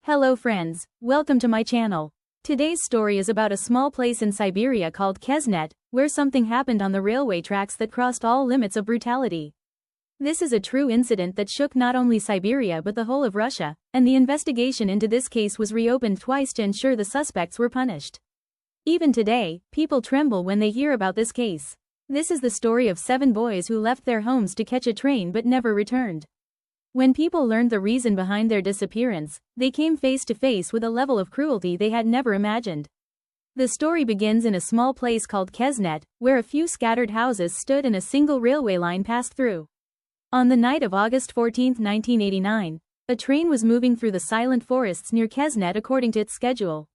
Hello friends, welcome to my channel. Today's story is about a small place in Siberia called Kezhnet, where something happened on the railway tracks that crossed all limits of brutality. This is a true incident that shook not only Siberia but the whole of Russia, and the investigation into this case was reopened twice to ensure the suspects were punished. Even today, people tremble when they hear about this case. This is the story of 7 boys who left their homes to catch a train but never returned. When people learned the reason behind their disappearance, they came face to face with a level of cruelty they had never imagined. The story begins in a small place called Kezhnet, where a few scattered houses stood and a single railway line passed through. On the night of August 14, 1989, a train was moving through the silent forests near Kezhnet according to its schedule.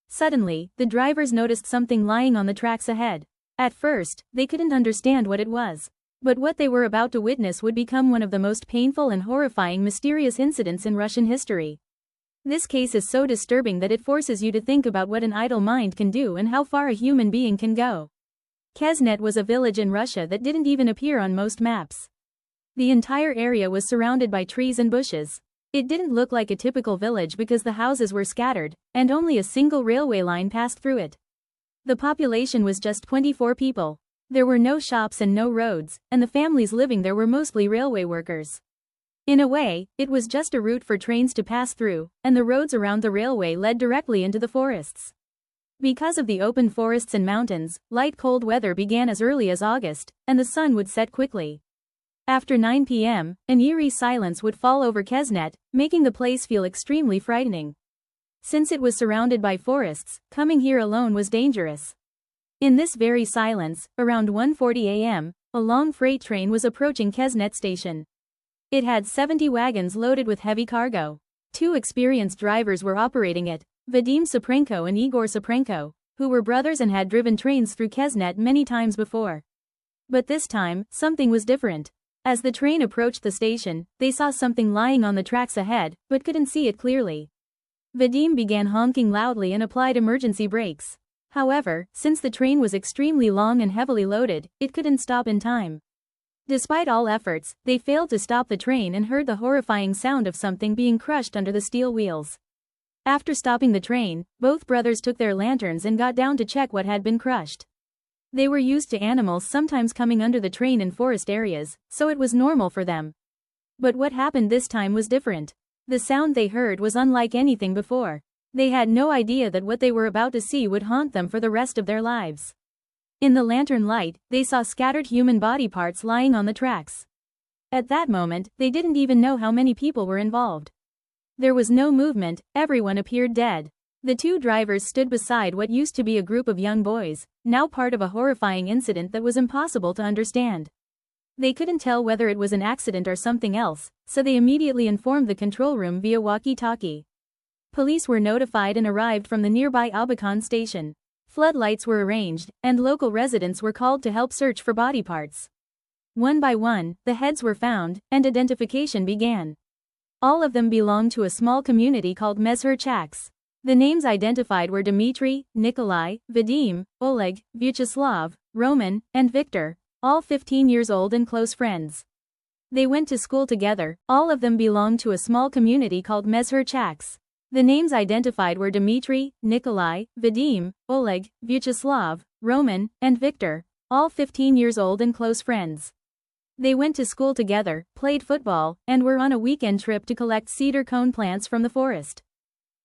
Suddenly, the drivers noticed something lying on the tracks ahead. At first, they couldn't understand what it was. But what they were about to witness would become one of the most painful and horrifying mysterious incidents in Russian history. This case is so disturbing that it forces you to think about what an idle mind can do and how far a human being can go. Kezhnet was a village in Russia that didn't even appear on most maps. The entire area was surrounded by trees and bushes. It didn't look like a typical village because the houses were scattered, and only a single railway line passed through it. The population was just 24 people. There were no shops and no roads, and the families living there were mostly railway workers. In a way, it was just a route for trains to pass through, and the roads around the railway led directly into the forests. Because of the open forests and mountains, light cold weather began as early as August, and the sun would set quickly. After 9 p.m., an eerie silence would fall over Kezhnet, making the place feel extremely frightening. Since it was surrounded by forests, coming here alone was dangerous. In this very silence, around 1:40 a.m., a long freight train was approaching Kezhnet station. It had 70 wagons loaded with heavy cargo. 2 experienced drivers were operating it, Vadim Saprenko and Igor Saprenko, who were brothers and had driven trains through Kezhnet many times before. But this time, something was different. As the train approached the station, they saw something lying on the tracks ahead, but couldn't see it clearly. Vadim began honking loudly and applied emergency brakes. However, since the train was extremely long and heavily loaded, it couldn't stop in time. Despite all efforts, they failed to stop the train and heard the horrifying sound of something being crushed under the steel wheels. After stopping the train, both brothers took their lanterns and got down to check what had been crushed. They were used to animals sometimes coming under the train in forest areas, so it was normal for them. But what happened this time was different. The sound they heard was unlike anything before. They had no idea that what they were about to see would haunt them for the rest of their lives. In the lantern light, they saw scattered human body parts lying on the tracks. At that moment, they didn't even know how many people were involved. There was no movement, everyone appeared dead. The 2 drivers stood beside what used to be a group of young boys, now part of a horrifying incident that was impossible to understand. They couldn't tell whether it was an accident or something else, so they immediately informed the control room via walkie-talkie. Police were notified and arrived from the nearby Abakan station. Floodlights were arranged, and local residents were called to help search for body parts. One by one, the heads were found, and identification began. All of them belonged to a small community called Mezherchaks. The names identified were Dmitry, Nikolai, Vadim, Oleg, Vyacheslav, Roman, and Victor, all 15 years old and close friends. They went to school together, all of them belonged to a small community called Mezherchaks. The names identified were Dmitry, Nikolai, Vadim, Oleg, Vyacheslav, Roman, and Victor, all 15 years old and close friends. They went to school together, played football, and were on a weekend trip to collect cedar cone plants from the forest.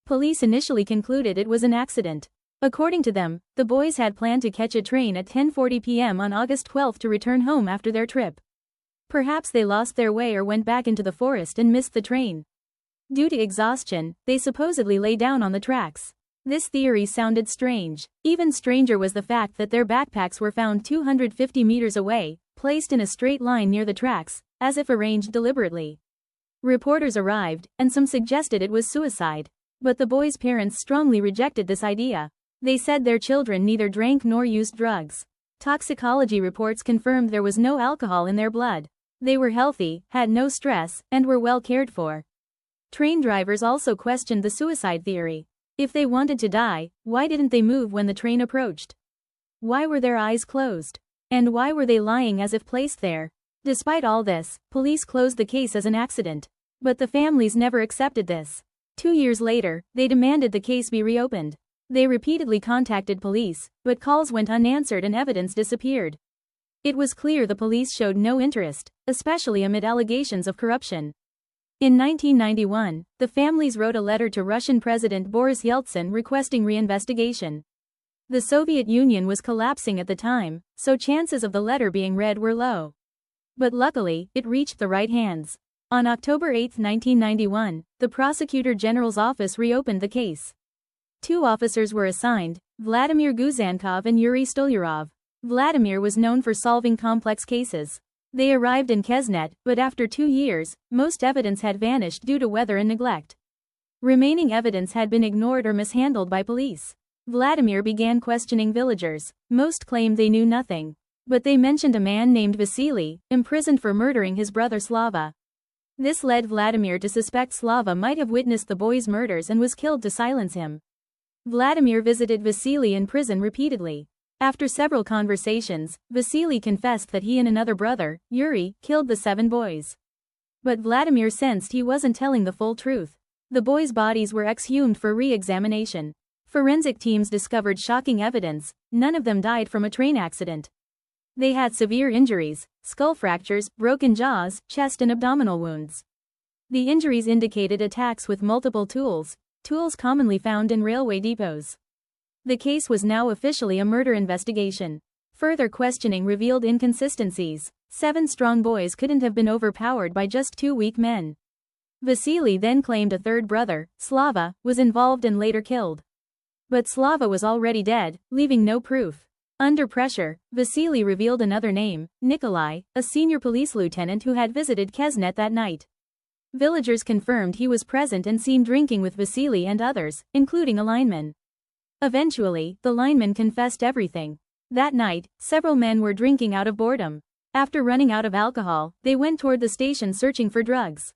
Police initially concluded it was an accident. According to them, the boys had planned to catch a train at 10:40 p.m. on August 12 to return home after their trip. Perhaps they lost their way or went back into the forest and missed the train. Due to exhaustion, they supposedly lay down on the tracks. This theory sounded strange. Even stranger was the fact that their backpacks were found 250 meters away, placed in a straight line near the tracks, as if arranged deliberately. Reporters arrived, and some suggested it was suicide. But the boys' parents strongly rejected this idea. They said their children neither drank nor used drugs. Toxicology reports confirmed there was no alcohol in their blood. They were healthy, had no stress, and were well cared for. Train drivers also questioned the suicide theory. If they wanted to die, why didn't they move when the train approached? Why were their eyes closed? And why were they lying as if placed there? Despite all this, police closed the case as an accident. But the families never accepted this. 2 years later, they demanded the case be reopened. They repeatedly contacted police, but calls went unanswered and evidence disappeared. It was clear the police showed no interest, especially amid allegations of corruption. In 1991, the families wrote a letter to Russian President Boris Yeltsin requesting reinvestigation. The Soviet Union was collapsing at the time, so chances of the letter being read were low. But luckily, it reached the right hands. On October 8, 1991, the Prosecutor General's office reopened the case. 2 officers were assigned, Vladimir Guzankov and Yuri Stolyarov. Vladimir was known for solving complex cases. They arrived in Kezhnet, but after 2 years, most evidence had vanished due to weather and neglect. Remaining evidence had been ignored or mishandled by police. Vladimir began questioning villagers. Most claimed they knew nothing. But they mentioned a man named Vasily, imprisoned for murdering his brother Slava. This led Vladimir to suspect Slava might have witnessed the boys' murders and was killed to silence him. Vladimir visited Vasily in prison repeatedly. After several conversations, Vasily confessed that he and another brother, Yuri, killed the 7 boys. But Vladimir sensed he wasn't telling the full truth. The boys' bodies were exhumed for re-examination. Forensic teams discovered shocking evidence: none of them died from a train accident. They had severe injuries: skull fractures, broken jaws, chest and abdominal wounds. The injuries indicated attacks with multiple tools commonly found in railway depots. The case was now officially a murder investigation. Further questioning revealed inconsistencies. 7 strong boys couldn't have been overpowered by just 2 weak men. Vasily then claimed a third brother, Slava, was involved and later killed. But Slava was already dead, leaving no proof. Under pressure, Vasily revealed another name, Nikolai, a senior police lieutenant who had visited Kezhnet that night. Villagers confirmed he was present and seen drinking with Vasily and others, including a lineman. Eventually, the lineman confessed everything. That night, several men were drinking out of boredom. After running out of alcohol, they went toward the station searching for drugs.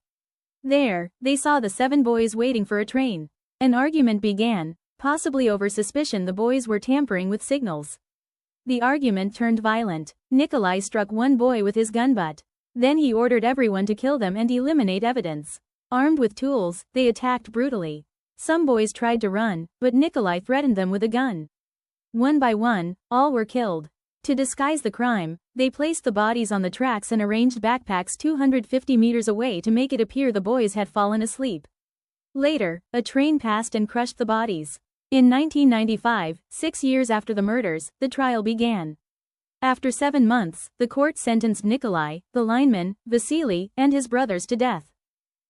There, they saw the 7 boys waiting for a train. An argument began, possibly over suspicion the boys were tampering with signals. The argument turned violent. Nikolai struck one boy with his gun butt. Then he ordered everyone to kill them and eliminate evidence. Armed with tools, they attacked brutally. Some boys tried to run, but Nikolai threatened them with a gun. One by one, all were killed. To disguise the crime, they placed the bodies on the tracks and arranged backpacks 250 meters away to make it appear the boys had fallen asleep. Later, a train passed and crushed the bodies. In 1995, 6 years after the murders, the trial began. After 7 months, the court sentenced Nikolai, the lineman, Vasily, and his brothers to death.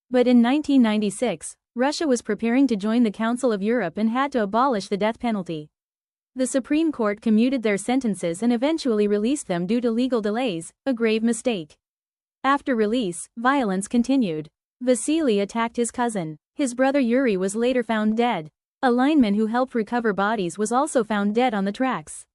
But in 1996, Russia was preparing to join the Council of Europe and had to abolish the death penalty. The Supreme Court commuted their sentences and eventually released them due to legal delays, a grave mistake. After release, violence continued. Vasily attacked his cousin. His brother Yuri was later found dead. A lineman who helped recover bodies was also found dead on the tracks.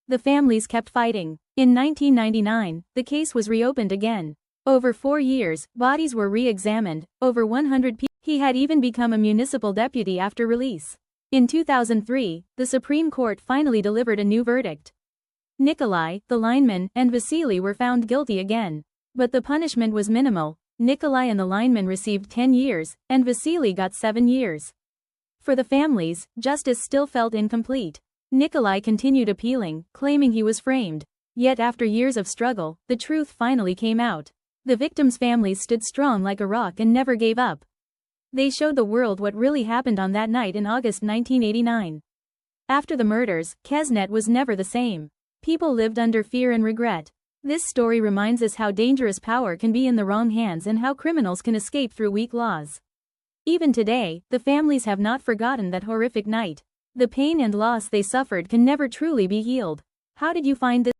The families kept fighting. In 1999, the case was reopened again. Over 4 years, bodies were re-examined, over 100 people. He had even become a municipal deputy after release. In 2003, the Supreme Court finally delivered a new verdict. Nikolai, the lineman, and Vasily were found guilty again. But the punishment was minimal. Nikolai and the lineman received 10 years, and Vasily got 7 years. For the families, justice still felt incomplete. Nikolai continued appealing, claiming he was framed. Yet after years of struggle, the truth finally came out. The victims' families stood strong like a rock and never gave up. They showed the world what really happened on that night in August 1989. After the murders, Kezhnet was never the same. People lived under fear and regret. This story reminds us how dangerous power can be in the wrong hands and how criminals can escape through weak laws. Even today, the families have not forgotten that horrific night. The pain and loss they suffered can never truly be healed. How did you find this?